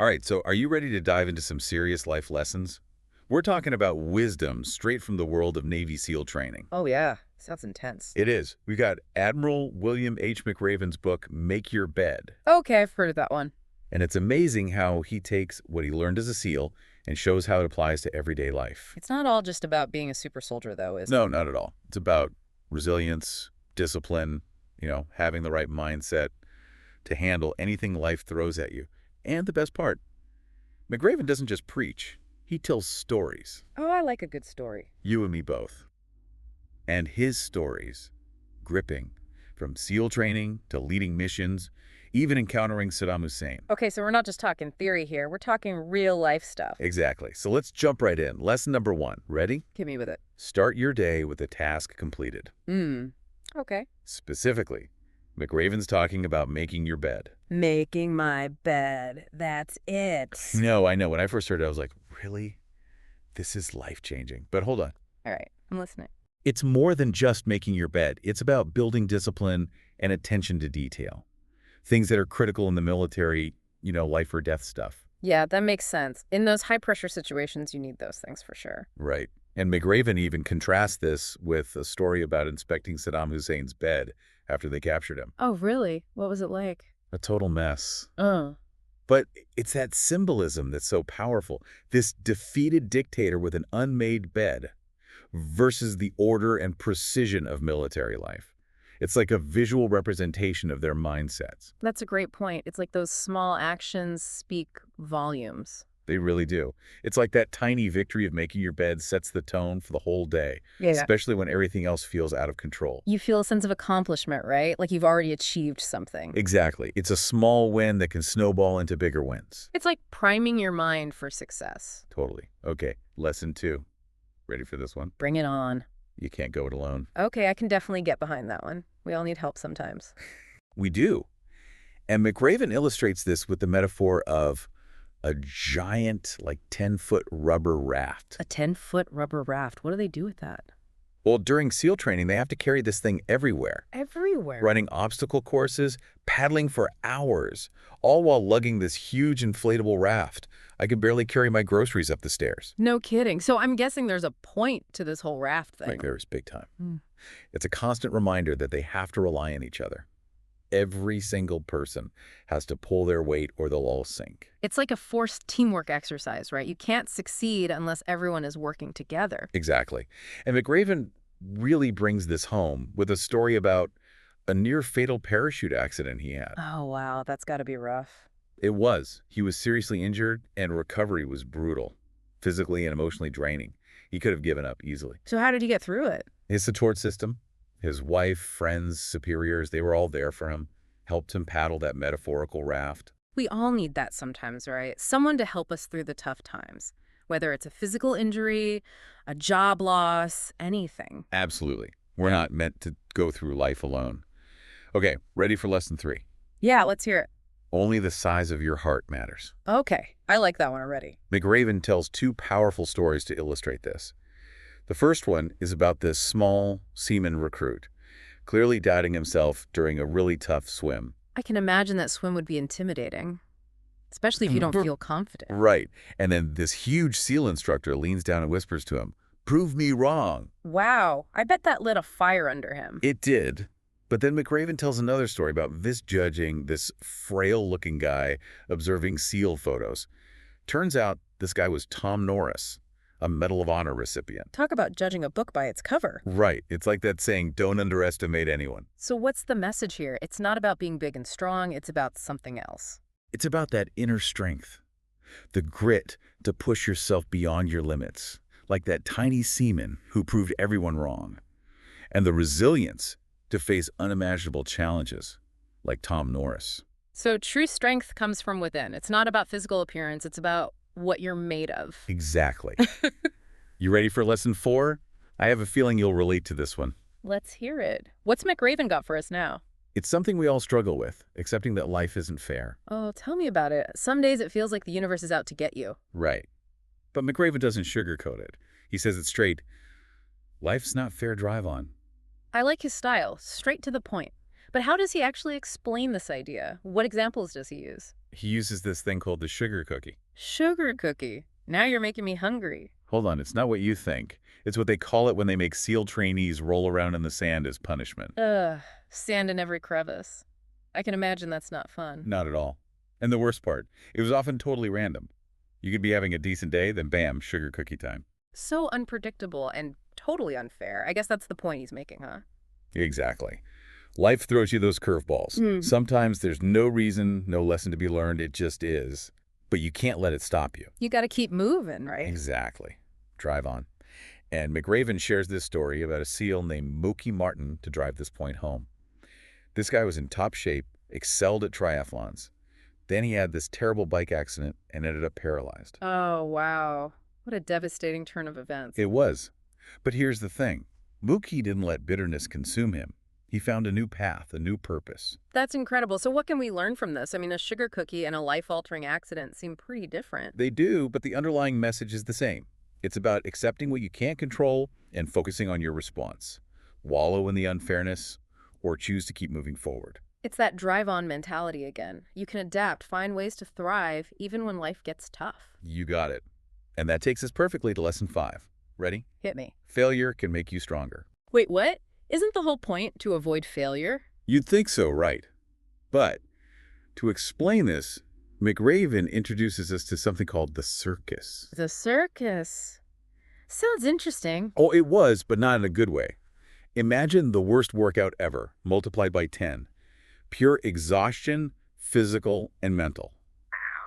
All right, so are you ready to dive into some serious life lessons? We're talking about wisdom straight from the world of Navy SEAL training. Oh, yeah. Sounds intense. It is. We got Admiral William H. McRaven's book, Make Your Bed. Okay, I've heard of that one. And it's amazing how he takes what he learned as a SEAL and shows how it applies to everyday life. It's not all just about being a super soldier, though, is No, it? not at all. It's about resilience, discipline, having the right mindset to handle anything life throws at you. And the best part, McRaven doesn't just preach. He tells stories. Oh, I like a good story. You and me both. And his stories, gripping, from SEAL training to leading missions, even encountering Saddam Hussein. Okay, so we're not just talking theory here. We're talking real life stuff. Exactly. So let's jump right in. Lesson number 1. Ready? Hit me with it. Start your day with a task completed. Okay. Specifically, McRaven's talking about making your bed. Making my bed. That's it. No, I know. When I first heard it, I was like, really? This is life-changing. But hold on. All right, I'm listening. It's more than just making your bed. It's about building discipline and attention to detail. Things that are critical in the military, life or death stuff. Yeah, that makes sense. In those high-pressure situations, you need those things for sure. Right. And McRaven even contrasts this with a story about inspecting Saddam Hussein's bed after they captured him. Oh, really? What was it like? A total mess. Oh. But it's that symbolism that's so powerful. This defeated dictator with an unmade bed versus the order and precision of military life. It's like a visual representation of their mindsets. That's a great point. It's like those small actions speak volumes. They really do. It's like that tiny victory of making your bed sets the tone for the whole day, Yeah. especially when everything else feels out of control. You feel a sense of accomplishment, right? Like you've already achieved something. Exactly. It's a small win that can snowball into bigger wins. It's like priming your mind for success. Totally. Okay, lesson 2. Ready for this one? Bring it on. You can't go it alone. Okay, I can definitely get behind that one. We all need help sometimes. We do. And McRaven illustrates this with the metaphor of a giant, 10-foot rubber raft. A 10-foot rubber raft. What do they do with that? Well, during SEAL training, they have to carry this thing everywhere, Everywhere. running obstacle courses, paddling for hours, all while lugging this huge inflatable raft. I could barely carry my groceries up the stairs. No kidding. So I'm guessing there's a point to this whole raft thing. Like there's big time. Hmm. It's a constant reminder that they have to rely on each other. Every single person has to pull their weight or they'll all sink. It's like a forced teamwork exercise, right? You can't succeed unless everyone is working together. Exactly. And McRaven really brings this home with a story about a near-fatal parachute accident he had. Oh, wow. That's got to be rough. It was. He was seriously injured, and recovery was brutal, physically and emotionally draining. He could have given up easily. So how did he get through it? His support system, his wife, friends, superiors, they were all there for him, helped him paddle that metaphorical raft. We all need that sometimes, right? Someone to help us through the tough times, whether it's a physical injury, a job loss, anything. Absolutely. We're not meant to go through life alone. Okay, ready for lesson 3. Yeah, let's hear it. Only the size of your heart matters. Okay, I like that one already. McRaven tells 2 powerful stories to illustrate this. The first one is about this small seaman recruit, clearly doubting himself during a really tough swim. I can imagine that swim would be intimidating, especially if you don't feel confident. Right. And then this huge SEAL instructor leans down and whispers to him, "Prove me wrong." Wow, I bet that lit a fire under him. It did. But then McRaven tells another story about misjudging this frail-looking guy observing SEAL photos. Turns out this guy was Tom Norris, a Medal of Honor recipient. Talk about judging a book by its cover. Right. It's like that saying, don't underestimate anyone. So what's the message here? It's not about being big and strong, it's about something else. It's about that inner strength, the grit to push yourself beyond your limits, like that tiny seaman who proved everyone wrong, and the resilience to face unimaginable challenges, like Tom Norris. So true strength comes from within. It's not about physical appearance, it's about what you're made of. Exactly. You ready for lesson 4? I have a feeling you'll relate to this one. Let's hear it. What's McRaven got for us now? It's something we all struggle with, accepting that life isn't fair. Oh, tell me about it. Some days it feels like the universe is out to get you. Right. But McRaven doesn't sugarcoat it. He says it straight. Life's not fair drive on. I like his style, straight to the point. But how does he actually explain this idea? What examples does he use? He uses this thing called the sugar cookie. Sugar cookie. Now you're making me hungry. Hold on, it's not what you think. It's what they call it when they make SEAL trainees roll around in the sand as punishment. Ugh, sand in every crevice. I can imagine that's not fun. Not at all. And the worst part, it was often totally random. You could be having a decent day, then bam, sugar cookie time. So unpredictable and totally unfair. I guess that's the point he's making, huh? Exactly. Life throws you those curveballs. Sometimes there's no reason, no lesson to be learned, it just is. But you can't let it stop you. You got to keep moving, right? Exactly. Drive on. And McRaven shares this story about a SEAL named Mookie Martin to drive this point home. This guy was in top shape, excelled at triathlons. Then he had this terrible bike accident and ended up paralyzed. Oh, wow. What a devastating turn of events. It was. But here's the thing. Mookie didn't let bitterness consume him. He found a new path, a new purpose. That's incredible. So what can we learn from this? I mean, a sugar cookie and a life-altering accident seem pretty different. They do, but the underlying message is the same. It's about accepting what you can't control and focusing on your response. Wallow in the unfairness or choose to keep moving forward. It's that drive-on mentality again. You can adapt, find ways to thrive, even when life gets tough. You got it. And that takes us perfectly to lesson 5. Ready? Hit me. Failure can make you stronger. Wait, what? Isn't the whole point to avoid failure? You'd think so, right? But to explain this, McRaven introduces us to something called the circus. The circus. Sounds interesting. Oh, it was, but not in a good way. Imagine the worst workout ever, multiplied by 10. Pure exhaustion, physical and mental.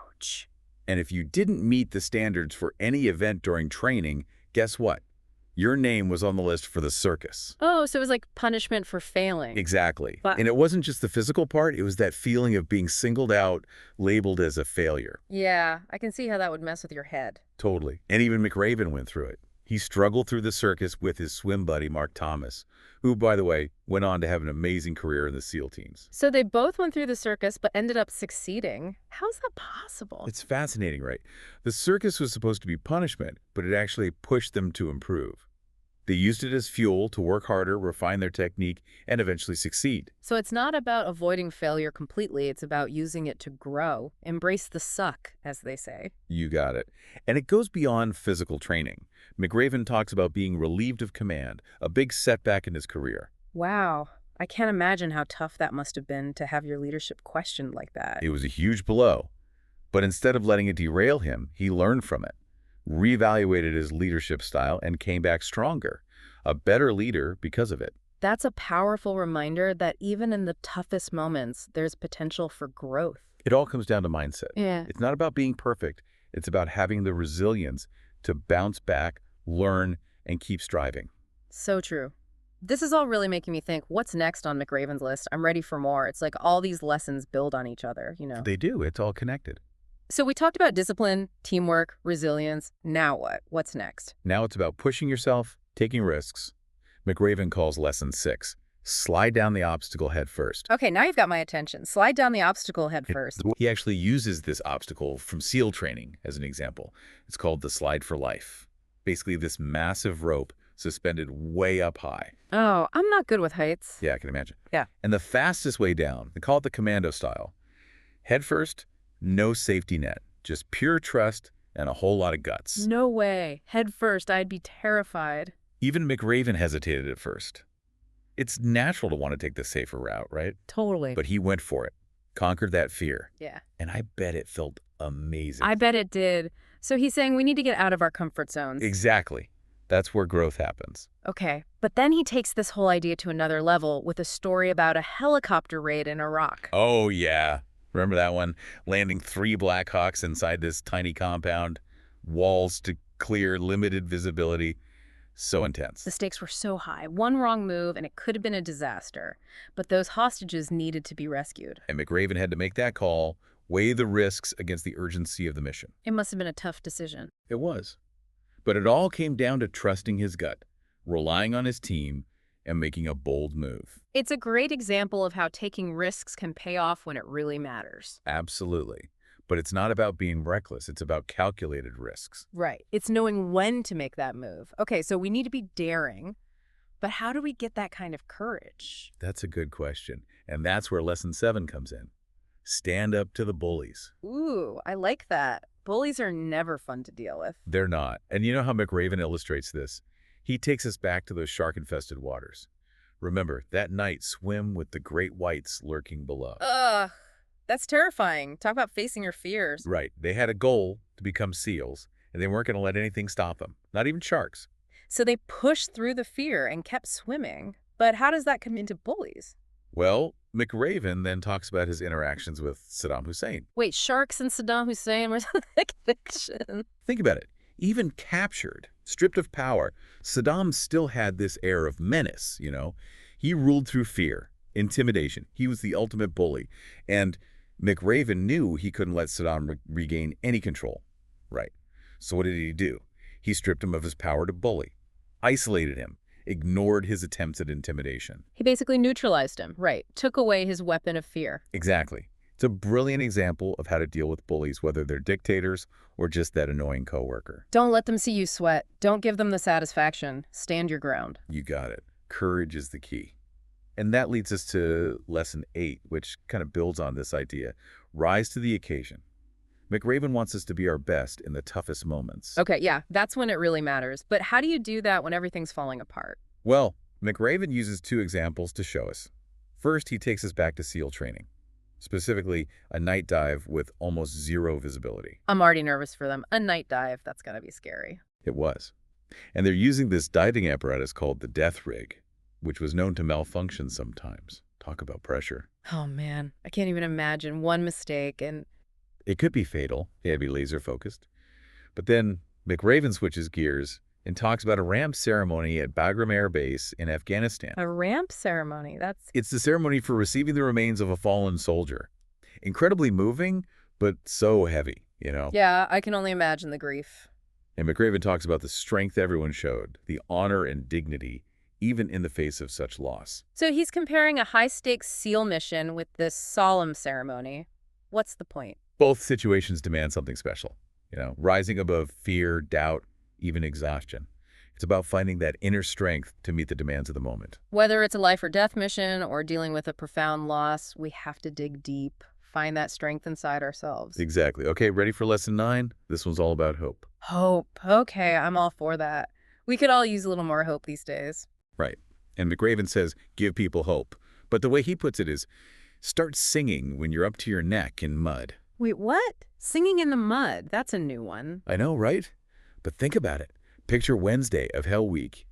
Ouch. And if you didn't meet the standards for any event during training, guess what? Your name was on the list for the circus. Oh, so it was like punishment for failing. Exactly. But And it wasn't just the physical part, it was that feeling of being singled out, labeled as a failure. yeah, I can see how that would mess with your head. Totally. And even McRaven went through it. He struggled through the circus with his swim buddy, Mark Thomas, who, by the way, went on to have an amazing career in the SEAL teams. So they both went through the circus but ended up succeeding. How's that possible? It's fascinating, right? The circus was supposed to be punishment, but it actually pushed them to improve. They used it as fuel to work harder, refine their technique, and eventually succeed. So it's not about avoiding failure completely. It's about using it to grow. Embrace the suck, as they say. You got it. And it goes beyond physical training. McRaven talks about being relieved of command, a big setback in his career. Wow. I can't imagine how tough that must have been to have your leadership questioned like that. It was a huge blow. But instead of letting it derail him, he learned from it, reevaluated his leadership style, and came back stronger, a better leader because of it. That's a powerful reminder that even in the toughest moments, there's potential for growth. It all comes down to mindset. Yeah. It's not about being perfect. It's about having the resilience to bounce back, learn, and keep striving. So true. This is all really making me think, what's next on McRaven's list? I'm ready for more. It's like all these lessons build on each other, you know. They do. It's all connected. So we talked about discipline, teamwork, resilience. Now what? What's next? Now it's about pushing yourself, taking risks. McRaven calls lesson 6, slide down the obstacle head first. Okay, now you've got my attention. Slide down the obstacle head first. He actually uses this obstacle from SEAL training as an example. It's called the slide for life. Basically this massive rope suspended way up high. Oh, I'm not good with heights. Yeah, I can imagine. Yeah. And the fastest way down, they call it the commando style. Head first, no safety net, just pure trust and a whole lot of guts. No way. Head first, I'd be terrified. Even McRaven hesitated at first. It's natural to want to take the safer route, right? Totally. But he went for it, conquered that fear. yeah. And I bet it felt amazing. I bet it did. So he's saying we need to get out of our comfort zones. Exactly. That's where growth happens. Okay, but then he takes this whole idea to another level with a story about a helicopter raid in Iraq. Oh, yeah. Remember that one? Landing 3 Blackhawks inside this tiny compound. Walls to clear, limited visibility. So intense. The stakes were so high. One wrong move and it could have been a disaster. But those hostages needed to be rescued. And McRaven had to make that call, weigh the risks against the urgency of the mission. It must have been a tough decision. It was. But it all came down to trusting his gut, relying on his team, and making a bold move. It's a great example of how taking risks can pay off when it really matters. Absolutely. But it's not about being reckless. It's about calculated risks. Right. It's knowing when to make that move. Okay, so we need to be daring, but how do we get that kind of courage? That's a good question. And that's where lesson 7 comes in. Stand up to the bullies. Ooh, I like that. Bullies are never fun to deal with. They're not. And you know how McRaven illustrates this? He takes us back to those shark-infested waters. Remember, that night, swim with the great whites lurking below. Ugh, that's terrifying. Talk about facing your fears. Right. They had a goal to become seals, and they weren't going to let anything stop them, not even sharks. So they pushed through the fear and kept swimming. But how does that come into bullies? Well, McRaven then talks about his interactions with Saddam Hussein. Wait, sharks and Saddam Hussein were like fiction. Think about it. Even captured, stripped of power, Saddam still had this air of menace, you know? He ruled through fear, intimidation. He was the ultimate bully. And McRaven knew he couldn't let Saddam regain any control. Right. So what did he do? He stripped him of his power to bully, isolated him, ignored his attempts at intimidation. He basically neutralized him, right? Took away his weapon of fear. Exactly. It's a brilliant example of how to deal with bullies, whether they're dictators or just that annoying coworker. Don't let them see you sweat. Don't give them the satisfaction. Stand your ground. You got it. Courage is the key. And that leads us to lesson 8, which kind of builds on this idea. Rise to the occasion. McRaven wants us to be our best in the toughest moments. Okay, yeah, that's when it really matters. But how do you do that when everything's falling apart? Well, McRaven uses 2 examples to show us. First, he takes us back to SEAL training, specifically a night dive with almost zero visibility. I'm already nervous for them. A night dive, that's gotta be scary. It was. And they're using this diving apparatus called the death rig, which was known to malfunction sometimes. Talk about pressure. Oh man, I can't even imagine one mistake and... It could be fatal. It had to be laser focused. But then McRaven switches gears and talks about a ramp ceremony at Bagram Air Base in Afghanistan. A ramp ceremony, that's... It's the ceremony for receiving the remains of a fallen soldier. Incredibly moving, but so heavy, you know? Yeah, I can only imagine the grief. And McRaven talks about the strength everyone showed, the honor and dignity, even in the face of such loss. So he's comparing a high-stakes SEAL mission with this solemn ceremony. What's the point? Both situations demand something special, you know, rising above fear, doubt, even exhaustion. It's about finding that inner strength to meet the demands of the moment. Whether it's a life or death mission or dealing with a profound loss, we have to dig deep, find that strength inside ourselves. Exactly. Okay, ready for lesson 9? This one's all about hope. Hope. Okay, I'm all for that. We could all use a little more hope these days. Right. And McRaven says, give people hope. But the way he puts it is, start singing when you're up to your neck in mud. Wait, what? Singing in the mud. That's a new one. I know, right? But think about it. Picture Wednesday of Hell Week.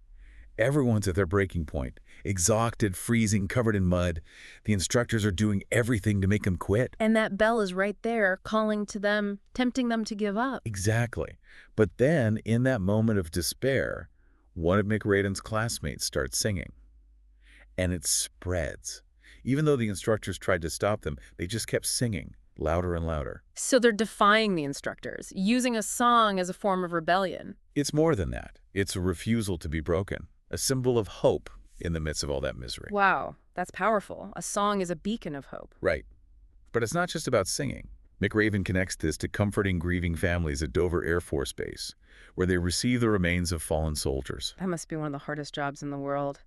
Everyone's at their breaking point, exhausted, freezing, covered in mud. The instructors are doing everything to make them quit. And that bell is right there, calling to them, tempting them to give up. Exactly. But then, in that moment of despair, one of McRaven's classmates starts singing. And it spreads. Even though the instructors tried to stop them, they just kept singing, louder and louder. So they're defying the instructors, using a song as a form of rebellion. It's more than that. It's a refusal to be broken, a symbol of hope in the midst of all that misery. Wow, that's powerful. A song is a beacon of hope. Right. But it's not just about singing. McRaven connects this to comforting grieving families at Dover Air Force Base, where they receive the remains of fallen soldiers. That must be one of the hardest jobs in the world,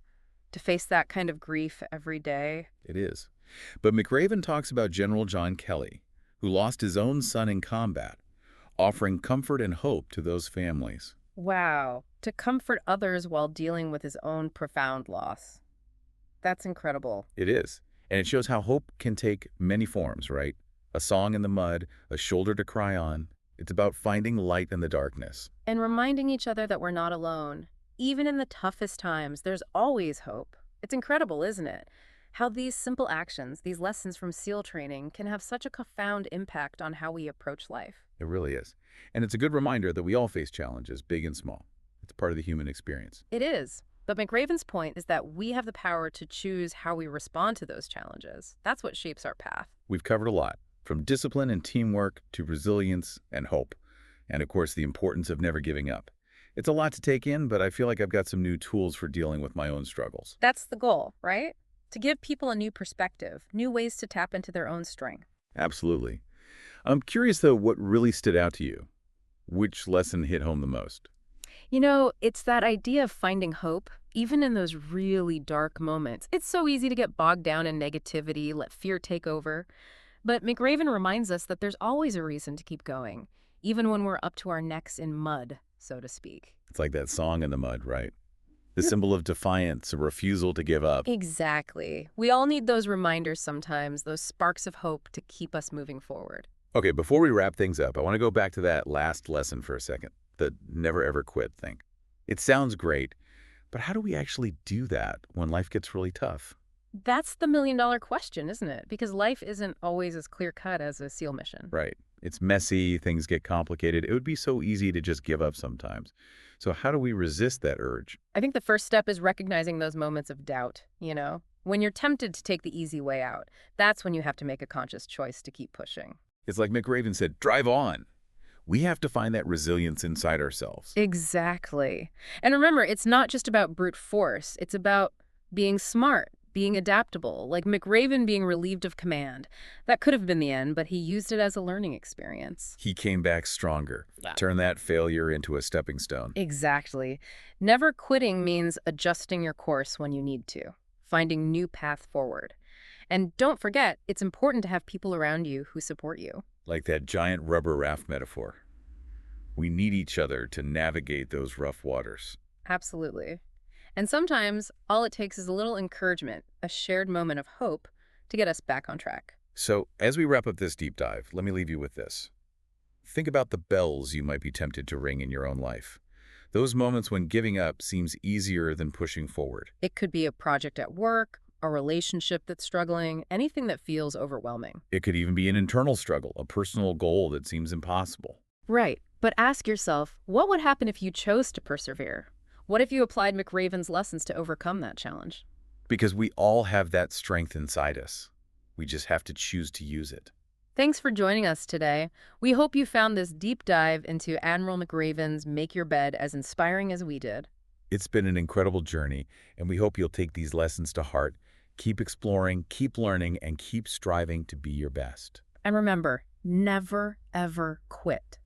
to face that kind of grief every day. It is. But McRaven talks about General John Kelly, who lost his own son in combat, offering comfort and hope to those families. Wow, to comfort others while dealing with his own profound loss. That's incredible. It is. And it shows how hope can take many forms, right? A song in the mud, a shoulder to cry on. It's about finding light in the darkness. And reminding each other that we're not alone. Even in the toughest times, there's always hope. It's incredible, isn't it? How these simple actions, these lessons from SEAL training, can have such a profound impact on how we approach life. It really is. And it's a good reminder that we all face challenges, big and small. It's part of the human experience. It is. But McRaven's point is that we have the power to choose how we respond to those challenges. That's what shapes our path. We've covered a lot, from discipline and teamwork to resilience and hope. And of course, the importance of never giving up. It's a lot to take in, but I feel like I've got some new tools for dealing with my own struggles. That's the goal, right? To give people a new perspective, new ways to tap into their own strength. Absolutely. I'm curious, though, what really stood out to you? Which lesson hit home the most? You know, it's that idea of finding hope, even in those really dark moments. It's so easy to get bogged down in negativity, let fear take over. But McRaven reminds us that there's always a reason to keep going, even when we're up to our necks in mud, so to speak. It's like that song in the mud, right? The symbol of defiance, a refusal to give up. Exactly. We all need those reminders sometimes, those sparks of hope to keep us moving forward. Okay, before we wrap things up, I want to go back to that last lesson for a second, the never ever quit thing. It sounds great, but how do we actually do that when life gets really tough? That's the million-dollar question, isn't it? Because life isn't always as clear-cut as a SEAL mission. Right. It's messy, things get complicated. It would be so easy to just give up sometimes. So how do we resist that urge? I think the first step is recognizing those moments of doubt, When you're tempted to take the easy way out, that's when you have to make a conscious choice to keep pushing. It's like McRaven said, drive on. We have to find that resilience inside ourselves. Exactly. And remember, it's not just about brute force. It's about being smart, being adaptable, like McRaven being relieved of command. That could have been the end, but he used it as a learning experience. He came back stronger. Turn that failure into a stepping stone. Exactly. Never quitting means adjusting your course when you need to, finding new path forward. And don't forget, it's important to have people around you who support you. Like that giant rubber raft metaphor. We need each other to navigate those rough waters. Absolutely. And sometimes all it takes is a little encouragement, a shared moment of hope to get us back on track. So, as we wrap up this deep dive, let me leave you with this. Think about the bells you might be tempted to ring in your own life. Those moments when giving up seems easier than pushing forward. It could be a project at work, a relationship that's struggling, anything that feels overwhelming. It could even be an internal struggle, a personal goal that seems impossible. Right. But ask yourself, what would happen if you chose to persevere? What if you applied McRaven's lessons to overcome that challenge? Because we all have that strength inside us. We just have to choose to use it. Thanks for joining us today. We hope you found this deep dive into Admiral McRaven's Make Your Bed as inspiring as we did. It's been an incredible journey, and we hope you'll take these lessons to heart. Keep exploring, keep learning, and keep striving to be your best. And remember, never, ever quit.